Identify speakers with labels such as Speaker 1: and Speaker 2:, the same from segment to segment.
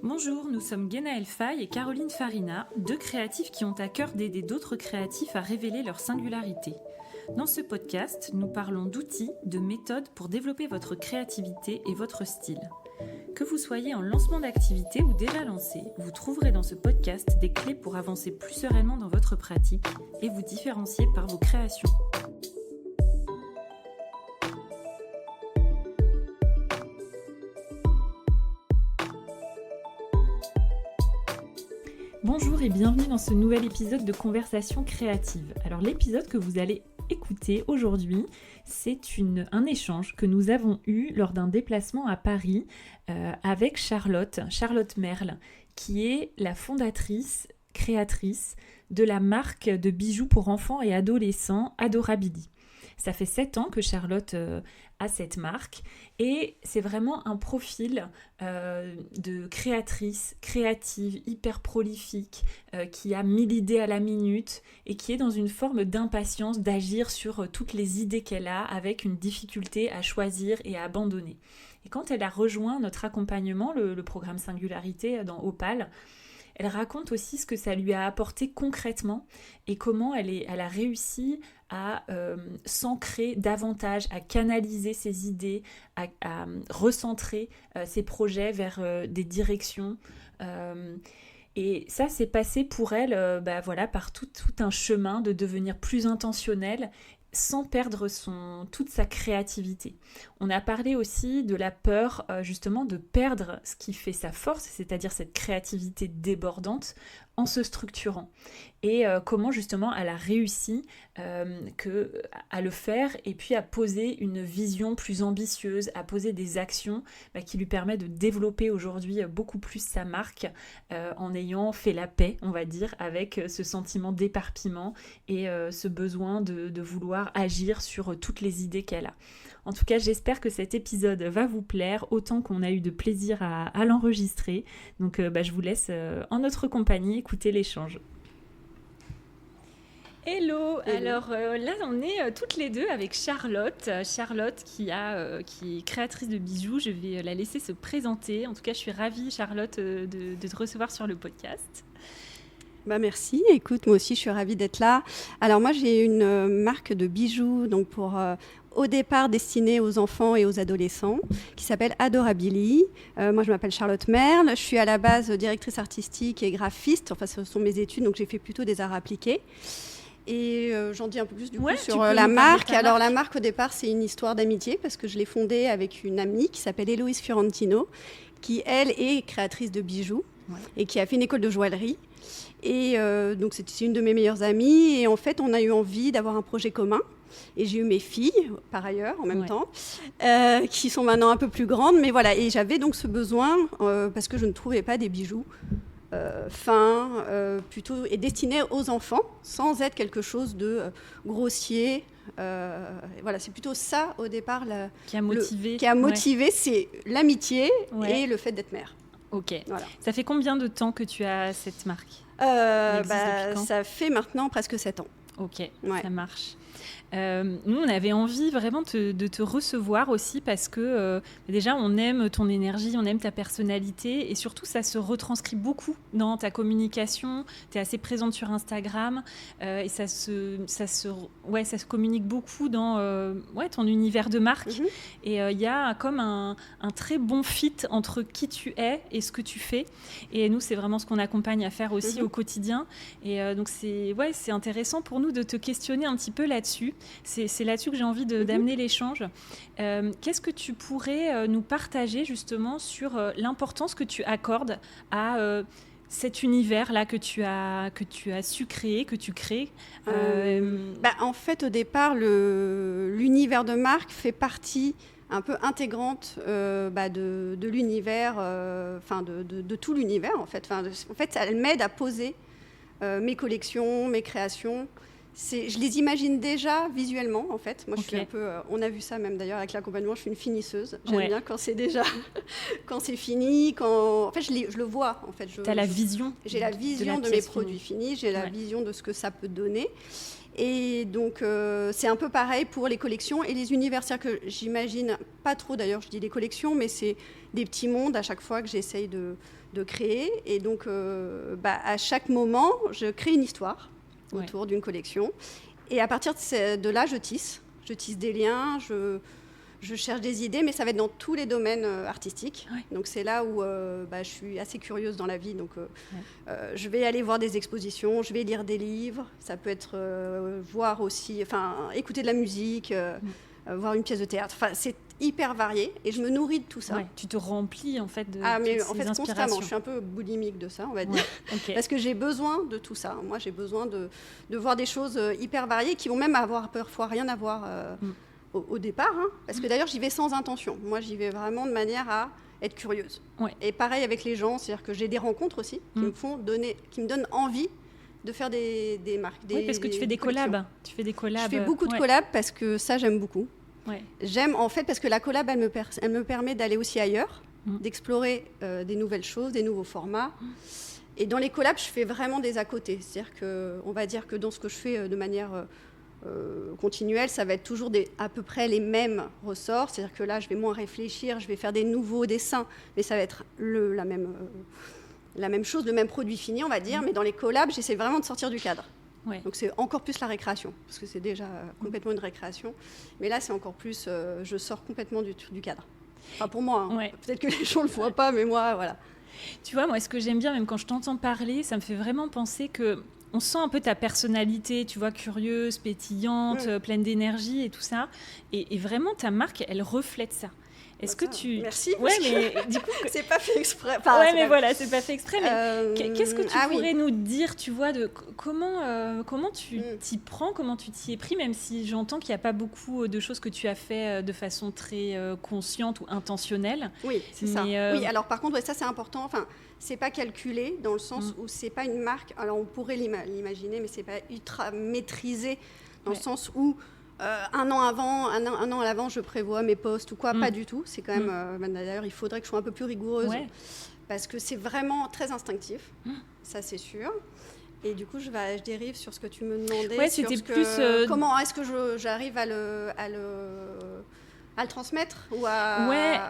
Speaker 1: Bonjour, nous sommes Guénaëlle Faye et Caroline Farina, deux créatifs qui ont à cœur d'aider d'autres créatifs à révéler leur singularité. Dans ce podcast, nous parlons d'outils, de méthodes pour développer votre créativité et votre style. Que vous soyez en lancement d'activité ou déjà lancé, vous trouverez dans ce podcast des clés pour avancer plus sereinement dans votre pratique et vous différencier par vos créations. Bonjour et bienvenue dans ce nouvel épisode de Conversation créative. Alors l'épisode que vous allez écouter aujourd'hui, c'est un échange que nous avons eu lors d'un déplacement à Paris avec Charlotte Merle, qui est la fondatrice, créatrice de la marque de bijoux pour enfants et adolescents Adorabili. Ça fait 7 ans que Charlotte a cette marque et c'est vraiment un profil de créatrice, créative, hyper prolifique, qui a 1000 idées à la minute et qui est dans une forme d'impatience d'agir sur toutes les idées qu'elle a avec une difficulté à choisir et à abandonner. Et quand elle a rejoint notre accompagnement, le programme Singularité dans Opal, elle raconte aussi ce que ça lui a apporté concrètement et comment elle a réussi à s'ancrer davantage, à canaliser ses idées, à recentrer ses projets vers des directions. Et ça, c'est passé pour elle par tout un chemin de devenir plus intentionnelle sans perdre toute sa créativité. On a parlé aussi de la peur justement de perdre ce qui fait sa force, c'est-à-dire cette créativité débordante en se structurant. Et comment justement elle a réussi à le faire et puis à poser une vision plus ambitieuse, à poser des actions qui lui permettent de développer aujourd'hui beaucoup plus sa marque en ayant fait la paix, on va dire, avec ce sentiment d'éparpillement et ce besoin de vouloir agir sur toutes les idées qu'elle a. En tout cas, j'espère que cet épisode va vous plaire autant qu'on a eu de plaisir à l'enregistrer. Donc je vous laisse en notre compagnie écouter l'échange. Hello. Alors là on est toutes les deux avec Charlotte qui est créatrice de bijoux. Je vais la laisser se présenter. En tout cas je suis ravie Charlotte de te recevoir sur le podcast.
Speaker 2: Merci, écoute, moi aussi je suis ravie d'être là. Alors moi j'ai une marque de bijoux donc au départ destinée aux enfants et aux adolescents qui s'appelle Adorabili. Moi je m'appelle Charlotte Merle, je suis à la base directrice artistique et graphiste, enfin ce sont mes études donc j'ai fait plutôt des arts appliqués. Et j'en dis un peu plus sur la marque. Alors la marque au départ c'est une histoire d'amitié parce que je l'ai fondée avec une amie qui s'appelle Héloïse Fiorentino qui elle est créatrice de bijoux et qui a fait une école de joaillerie. Et donc c'est une de mes meilleures amies et en fait on a eu envie d'avoir un projet commun et j'ai eu mes filles par ailleurs en même temps qui sont maintenant un peu plus grandes mais voilà et j'avais donc ce besoin parce que je ne trouvais pas des bijoux fins plutôt et destinés aux enfants sans être quelque chose de grossier. Voilà, c'est plutôt ça au départ
Speaker 1: qui a motivé,
Speaker 2: c'est l'amitié et le fait d'être mère.
Speaker 1: Ok. Voilà. Ça fait combien de temps que tu as cette marque ?
Speaker 2: Ça fait maintenant presque 7 ans.
Speaker 1: Ok, ça marche. Nous, on avait envie vraiment de te recevoir aussi parce que déjà, on aime ton énergie, on aime ta personnalité et surtout, ça se retranscrit beaucoup dans ta communication. Tu es assez présente sur Instagram et ça se communique beaucoup dans ton univers de marque. Mm-hmm. Et il y a comme un très bon fit entre qui tu es et ce que tu fais. Et nous, c'est vraiment ce qu'on accompagne à faire aussi au quotidien. Et donc, c'est intéressant pour nous de te questionner un petit peu là-dessus. C'est là-dessus que j'ai envie d'amener l'échange. Qu'est-ce que tu pourrais nous partager justement sur l'importance que tu accordes à cet univers-là que tu as su créer, que tu crées
Speaker 2: En fait, au départ, l'univers de marque fait partie un peu intégrante de l'univers, de tout l'univers en fait. En fait, elle m'aide à poser mes collections, mes créations. Je les imagine déjà visuellement en fait. Moi je suis un peu, on a vu ça même d'ailleurs avec l'accompagnement, je suis une finisseuse. J'aime bien quand c'est déjà, quand c'est fini, en fait je le vois en fait.
Speaker 1: T'as la vision.
Speaker 2: J'ai la vision de mes produits finis, j'ai la vision de ce que ça peut donner. Et donc c'est un peu pareil pour les collections et les univers, c'est-à-dire que j'imagine pas trop d'ailleurs, je dis les collections, mais c'est des petits mondes à chaque fois que j'essaye de de créer. Et donc, à chaque moment, je crée une histoire autour d'une collection. Et à partir de là, je tisse des liens, je cherche des idées, mais ça va être dans tous les domaines artistiques. Ouais. Donc c'est là où je suis assez curieuse dans la vie. Donc je vais aller voir des expositions, je vais lire des livres. Ça peut être écouter de la musique, voir une pièce de théâtre. Enfin, c'est hyper varié et je me nourris de tout ça. Ouais,
Speaker 1: tu te remplis en fait de
Speaker 2: ces constamment. Je suis un peu boulimique de ça, on va dire. Okay. Parce que j'ai besoin de tout ça. Moi, j'ai besoin de voir des choses hyper variées qui vont même avoir parfois rien à voir au départ. Parce que d'ailleurs, j'y vais sans intention. Moi, j'y vais vraiment de manière à être curieuse. Ouais. Et pareil avec les gens, c'est-à-dire que j'ai des rencontres aussi qui me donnent envie de faire des marques.
Speaker 1: Oui, parce que tu fais des collabs. Je
Speaker 2: fais beaucoup de collabs parce que ça, j'aime beaucoup. Ouais. J'aime en fait parce que la collab, elle me permet d'aller aussi ailleurs, d'explorer des nouvelles choses, des nouveaux formats. Et dans les collabs, je fais vraiment des à côté. C'est-à-dire qu'on va dire que dans ce que je fais de manière continuelle, ça va être toujours à peu près les mêmes ressorts. C'est-à-dire que là, je vais moins réfléchir, je vais faire des nouveaux dessins, mais ça va être la même chose, le même produit fini, on va dire. Mais dans les collabs, j'essaie vraiment de sortir du cadre. Ouais. Donc c'est encore plus la récréation, parce que c'est déjà complètement une récréation. Mais là, c'est encore plus, je sors complètement du cadre. Enfin, pour moi, peut-être que les gens ne le voient pas, mais moi, voilà.
Speaker 1: Tu vois, moi, ce que j'aime bien, même quand je t'entends parler, ça me fait vraiment penser qu'on sent un peu ta personnalité, tu vois, curieuse, pétillante, pleine d'énergie et tout ça. Et vraiment, ta marque, elle reflète ça. Est-ce que tu...
Speaker 2: Merci.
Speaker 1: Ouais, mais du coup,
Speaker 2: c'est pas fait exprès.
Speaker 1: Enfin, ouais, mais voilà, c'est pas fait exprès. Mais qu'est-ce que tu pourrais nous dire, tu vois, de comment tu t'y prends, comment tu t'y es pris, même si j'entends qu'il n'y a pas beaucoup de choses que tu as fait de façon très consciente ou intentionnelle.
Speaker 2: Oui, c'est ça. Oui, alors par contre, ça c'est important. Enfin, c'est pas calculé dans le sens où c'est pas une marque. Alors on pourrait l'imaginer, mais c'est pas ultra maîtrisé dans le sens où un an à l'avant, je prévois mes posts ou quoi, pas du tout. C'est quand même, d'ailleurs, il faudrait que je sois un peu plus rigoureuse parce que c'est vraiment très instinctif, ça c'est sûr. Et du coup, je dérive sur ce que tu me demandais.
Speaker 1: Ouais, c'était plus...
Speaker 2: Comment est-ce que j'arrive à le transmettre ou à...
Speaker 1: Ouais,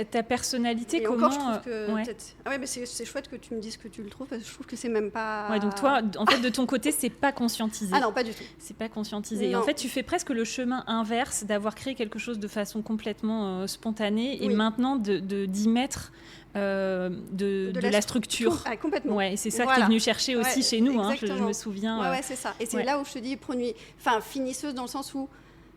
Speaker 1: ta personnalité,
Speaker 2: et
Speaker 1: comment...
Speaker 2: Encore, je trouve que mais c'est chouette que tu me dises que tu le trouves, parce que je trouve que c'est même pas...
Speaker 1: Ouais, donc toi, en fait, de ton côté, c'est pas conscientisé.
Speaker 2: Ah non, pas du tout.
Speaker 1: C'est pas conscientisé. Et en fait, tu fais presque le chemin inverse d'avoir créé quelque chose de façon complètement spontanée et maintenant d'y mettre de la structure.
Speaker 2: Complètement.
Speaker 1: Ouais, et c'est ça que tu es venue chercher aussi chez nous, je me souviens.
Speaker 2: Ouais, c'est ça. Et c'est là où je te dis finisseuse dans le sens où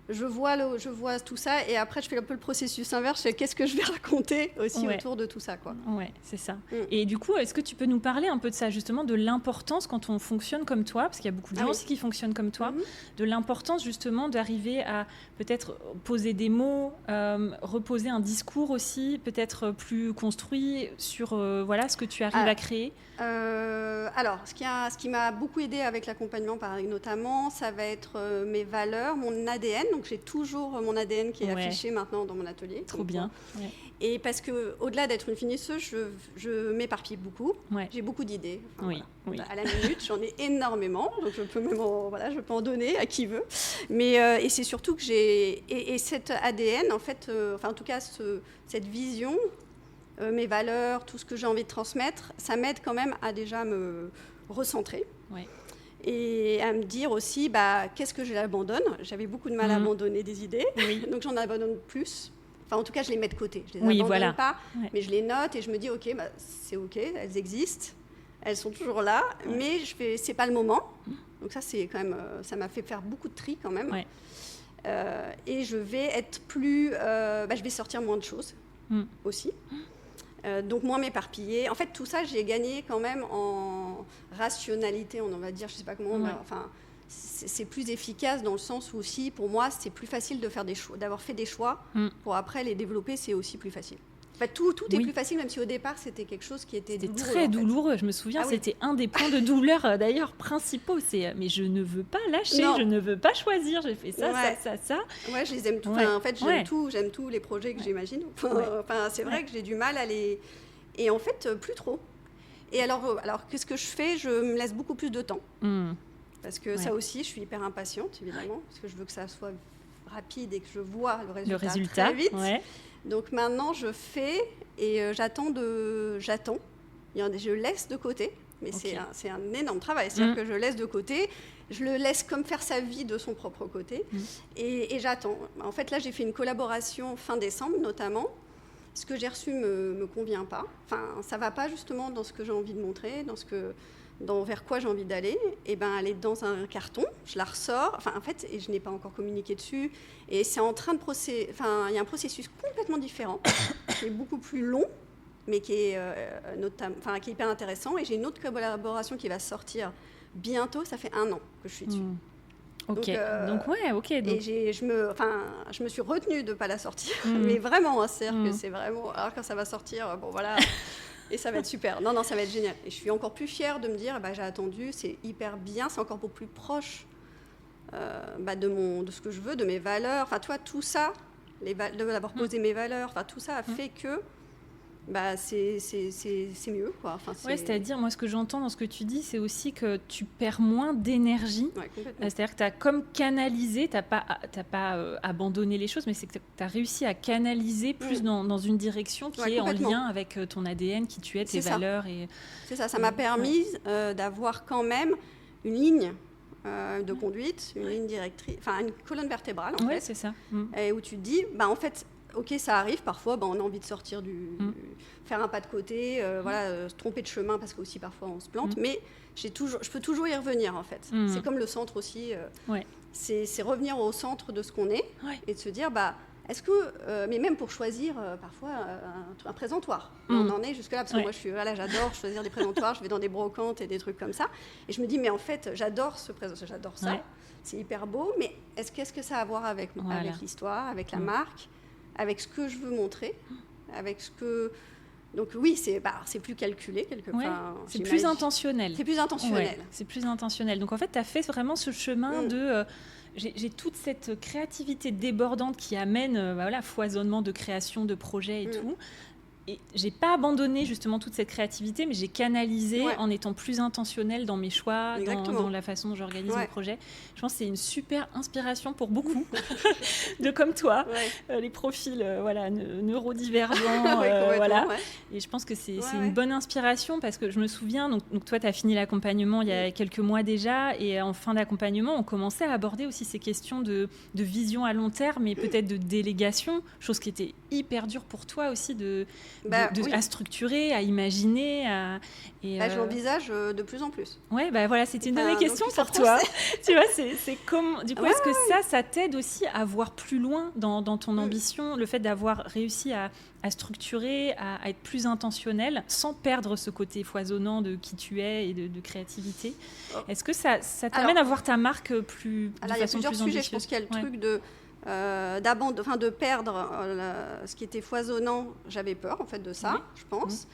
Speaker 2: je vois tout ça et après je fais un peu le processus inverse, qu'est-ce que je vais raconter aussi autour de tout ça, quoi.
Speaker 1: Ouais, c'est ça. Et du coup, est-ce que tu peux nous parler un peu de ça, justement, de l'importance quand on fonctionne comme toi, parce qu'il y a beaucoup de gens aussi qui fonctionnent comme toi, de l'importance justement d'arriver à peut-être poser des mots, reposer un discours aussi, peut-être plus construit sur ce que tu arrives à créer.
Speaker 2: Alors, ce qui m'a beaucoup aidée avec l'accompagnement, notamment, ça va être mes valeurs, mon ADN. Donc, j'ai toujours mon ADN qui est affiché maintenant dans mon atelier.
Speaker 1: Trop bien.
Speaker 2: Ouais. Et parce qu'au-delà d'être une finisseuse, je m'éparpille beaucoup. Ouais. J'ai beaucoup d'idées.
Speaker 1: Oui.
Speaker 2: À la minute, j'en ai énormément. Donc, je peux en donner à qui veut. Mais, et c'est surtout que j'ai... Et cet ADN, en fait, en tout cas, cette vision... mes valeurs, tout ce que j'ai envie de transmettre, ça m'aide quand même à déjà me recentrer et à me dire aussi qu'est-ce que j'abandonne. J'avais beaucoup de mal à abandonner des idées, donc j'en abandonne plus. Enfin, en tout cas, je les mets de côté. Je les abandonne pas, mais je les note et je me dis c'est ok, elles existent, elles sont toujours là, mais c'est pas le moment. Donc ça, c'est quand même, ça m'a fait faire beaucoup de tri quand même. Et je vais être plus, je vais sortir moins de choses aussi. Donc moins m'éparpiller. En fait, tout ça, j'ai gagné quand même en rationalité, on va dire, je sais pas comment, c'est plus efficace dans le sens où aussi, pour moi, c'est plus facile de faire des choix, d'avoir fait des choix pour après les développer, c'est aussi plus facile. Enfin, tout est plus facile, même si au départ, c'était quelque chose qui était douloureux.
Speaker 1: Très douloureux, je me souviens, c'était un des points de douleur d'ailleurs principaux. Mais je ne veux pas lâcher, je ne veux pas choisir, j'ai fait ça.
Speaker 2: Ouais, je les aime tous. En fait, j'aime tous les projets que j'imagine. C'est vrai que j'ai du mal à les... Et en fait, plus trop. Et alors qu'est-ce que je fais ? Je me laisse beaucoup plus de temps. Parce que ça aussi, je suis hyper impatiente, évidemment, parce que je veux que ça soit rapide et que je vois le résultat très vite. Donc maintenant, je fais et j'attends. je laisse de côté, mais c'est un énorme travail. C'est-à-dire que je laisse de côté, je le laisse comme faire sa vie de son propre côté, et j'attends. En fait, là, j'ai fait une collaboration fin décembre, notamment. Ce que j'ai reçu me convient pas. Enfin, ça va pas justement dans ce que j'ai envie de montrer, vers quoi j'ai envie d'aller. Et ben, elle est dans un carton, je la ressors. Enfin, en fait, et je n'ai pas encore communiqué dessus. Et c'est en train de il y a un processus complètement différent, qui est beaucoup plus long, mais qui est hyper intéressant. Et j'ai une autre collaboration qui va sortir bientôt. Ça fait 1 an que je suis dessus.
Speaker 1: Ok, donc ouais, ok. Donc...
Speaker 2: Et je me suis retenue de ne pas la sortir, mais vraiment, hein, c'est-à-dire que c'est vraiment... Alors quand ça va sortir, bon voilà, et ça va être super. Non, ça va être génial. Et je suis encore plus fière de me dire, j'ai attendu, c'est hyper bien, c'est encore beaucoup plus proche de ce que je veux, de mes valeurs. Enfin, tu vois, tout ça, d'avoir posé mes valeurs, enfin, tout ça a fait que c'est mieux, quoi. Enfin,
Speaker 1: c'est-à-dire, moi, ce que j'entends dans ce que tu dis, c'est aussi que tu perds moins d'énergie.
Speaker 2: Ouais,
Speaker 1: c'est-à-dire que tu as comme canalisé, tu n'as pas abandonné les choses, mais c'est que tu as réussi à canaliser plus dans une direction qui est en lien avec ton ADN, qui tu es, tes valeurs.
Speaker 2: C'est ça, ça m'a permis d'avoir quand même une ligne de conduite, une ligne directrice, enfin une colonne vertébrale, en fait.
Speaker 1: C'est ça.
Speaker 2: Et où tu te dis, en fait... Ok, ça arrive parfois, on a envie de sortir faire un pas de côté, se tromper de chemin parce qu'aussi parfois on se plante, mais je peux toujours y revenir en fait. C'est comme le centre aussi, c'est revenir au centre de ce qu'on est et de se dire, est-ce que, mais même pour choisir parfois un présentoir, on en est jusque-là, parce que moi j'adore choisir des présentoirs, je vais dans des brocantes et des trucs comme ça, et je me dis, mais en fait j'adore ça, c'est hyper beau, mais qu'est-ce que ça a à voir avec l'histoire, avec la marque, avec ce que je veux montrer, avec ce que... Donc oui, c'est plus calculé quelque part.
Speaker 1: C'est plus intentionnel.
Speaker 2: C'est plus intentionnel.
Speaker 1: Ouais, c'est plus intentionnel. Donc en fait, tu as fait vraiment ce chemin de... j'ai toute cette créativité débordante qui amène foisonnement de création, de projets et tout. Et j'ai pas abandonné justement toute cette créativité, mais j'ai canalisé en étant plus intentionnelle dans mes choix, dans la façon dont j'organise mes projets. Je pense que c'est une super inspiration pour beaucoup de comme toi, les profils neurodivergents. Et je pense que c'est une bonne inspiration parce que je me souviens, donc toi tu as fini l'accompagnement il y a quelques mois déjà, et en fin d'accompagnement on commençait à aborder aussi ces questions de vision à long terme, mais peut-être de délégation, chose qui était hyper dure pour toi aussi à structurer, à imaginer.
Speaker 2: Je l'envisage de plus en plus.
Speaker 1: Ouais, c'était une de mes questions pour toi. Tu vois, c'est comment... Du coup, est-ce que ça t'aide aussi à voir plus loin dans ton ambition, le fait d'avoir réussi à structurer, à être plus intentionnel, sans perdre ce côté foisonnant de qui tu es et de créativité. Est-ce que ça t'amène à voir ta marque de façon plus ambitieuse ?
Speaker 2: Il y a plusieurs sujets. Je pense qu'il y a le truc de perdre ce qui était foisonnant. J'avais peur en fait de ça, je pense.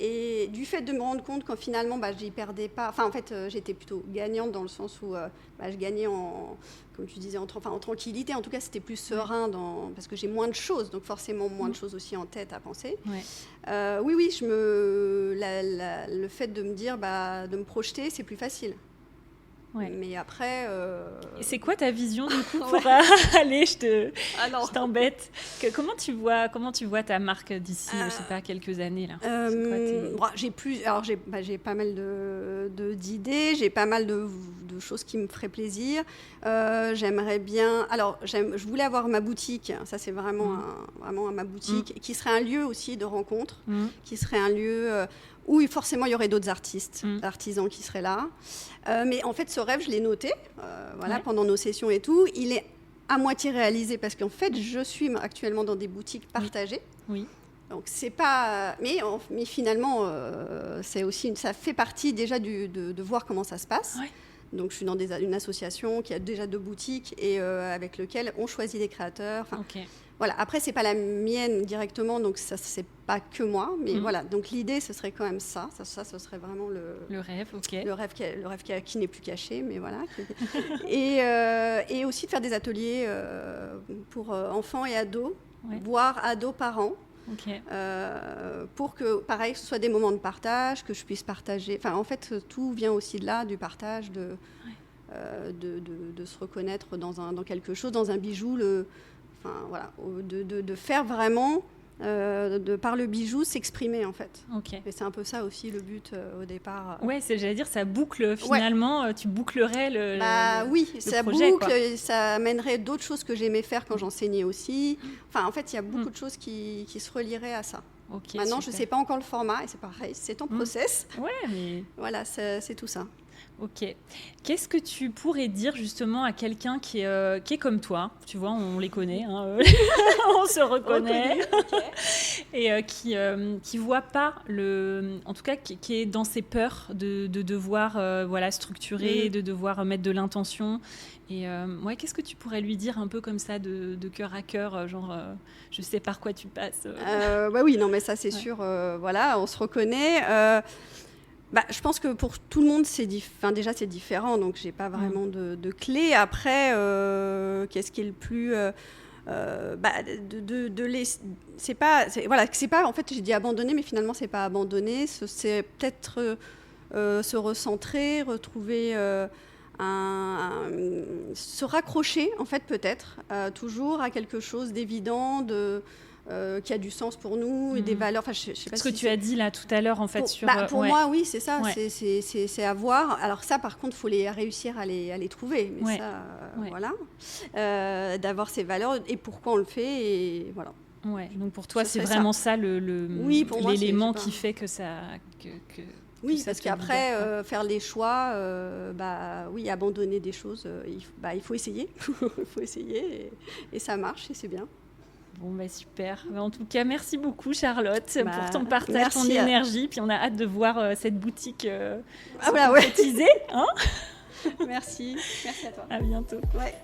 Speaker 2: Et du fait de me rendre compte qu'en finalement j'y perdais pas, enfin en fait j'étais plutôt gagnante dans le sens où je gagnais comme tu disais en tranquillité, en tout cas c'était plus serein parce que j'ai moins de choses, donc forcément moins de choses aussi en tête à penser. Le fait de me dire de me projeter, c'est plus facile. Mais après...
Speaker 1: C'est quoi ta vision du coup pour aller, je t'embête. Comment tu vois ta marque d'ici, je sais pas, quelques années là.
Speaker 2: J'ai pas mal d'idées, j'ai pas mal de choses qui me feraient plaisir. J'aimerais bien... je voulais avoir ma boutique, ça c'est vraiment ma boutique, qui serait un lieu aussi de rencontre, qui serait un lieu... où forcément il y aurait d'autres artistes, artisans qui seraient là. Mais en fait, ce rêve, je l'ai noté pendant nos sessions et tout. Il est à moitié réalisé parce qu'en fait, je suis actuellement dans des boutiques partagées.
Speaker 1: Oui.
Speaker 2: Donc, c'est pas... Mais finalement, c'est aussi ça fait partie déjà de voir comment ça se passe. Ouais. Donc, je suis dans une association qui a déjà 2 boutiques et avec lequel on choisit des créateurs. Voilà. Après, c'est pas la mienne directement, donc ça, c'est pas que moi. Mais voilà. Donc, l'idée, ce serait quand même ça. Ça, ce serait vraiment le
Speaker 1: rêve,
Speaker 2: le rêve qui n'est plus caché, mais voilà. Et aussi de faire des ateliers pour enfants et ados, voire ados parents. Pour que, pareil, ce soit des moments de partage, que je puisse partager. Enfin, en fait, tout vient aussi de là, du partage, de se reconnaître dans quelque chose, dans un bijou, de faire vraiment par le bijou, s'exprimer en fait.
Speaker 1: Ok.
Speaker 2: Et c'est un peu ça aussi le but au départ.
Speaker 1: Ouais, j'allais dire, ça boucle finalement, tu bouclerais
Speaker 2: oui,
Speaker 1: le
Speaker 2: ça
Speaker 1: projet,
Speaker 2: boucle,
Speaker 1: quoi.
Speaker 2: ça amènerait d'autres choses que j'aimais faire quand j'enseignais aussi. Enfin, en fait, il y a beaucoup de choses qui se relieraient à ça.
Speaker 1: Ok,
Speaker 2: Maintenant,
Speaker 1: super.
Speaker 2: je ne sais pas encore le format, et c'est pareil, c'est en process.
Speaker 1: Ouais, mais...
Speaker 2: Voilà, c'est tout ça.
Speaker 1: Ok. Qu'est-ce que tu pourrais dire justement à quelqu'un qui est comme toi? Tu vois, on les connaît, hein, on se reconnaît. Et qui voit pas en tout cas qui est dans ses peurs de devoir structurer, de devoir mettre de l'intention. Et qu'est-ce que tu pourrais lui dire un peu comme ça de cœur à cœur, je sais par quoi tu passes.
Speaker 2: Oui, non, mais ça c'est sûr. Voilà, on se reconnaît. Je pense que pour tout le monde, déjà c'est différent, donc j'ai pas vraiment de clé. Après, qu'est-ce qui est le plus c'est pas en fait j'ai dit abandonner, mais finalement c'est pas abandonner, c'est peut-être se recentrer, retrouver se raccrocher en fait peut-être toujours à quelque chose d'évident, qui a du sens pour nous et des valeurs. Enfin, je sais pas
Speaker 1: ce que tu as dit là tout à l'heure en fait
Speaker 2: pour moi, oui, c'est ça. Ouais. C'est à voir. Alors ça, par contre, il faut réussir à les trouver. Mais ça, voilà. D'avoir ces valeurs et pourquoi on le fait et voilà.
Speaker 1: Ouais. Donc pour toi, c'est vraiment ça l'élément qui fait que ça.
Speaker 2: Oui, parce qu'après, faire les choix, abandonner des choses, il faut essayer. Il faut essayer et ça marche et c'est bien.
Speaker 1: Bon, super. En tout cas, merci beaucoup, Charlotte, pour ton partage, ton énergie. Puis on a hâte de voir cette boutique se concrétiser. Hein
Speaker 2: Merci à toi.
Speaker 1: À bientôt.
Speaker 2: Ouais.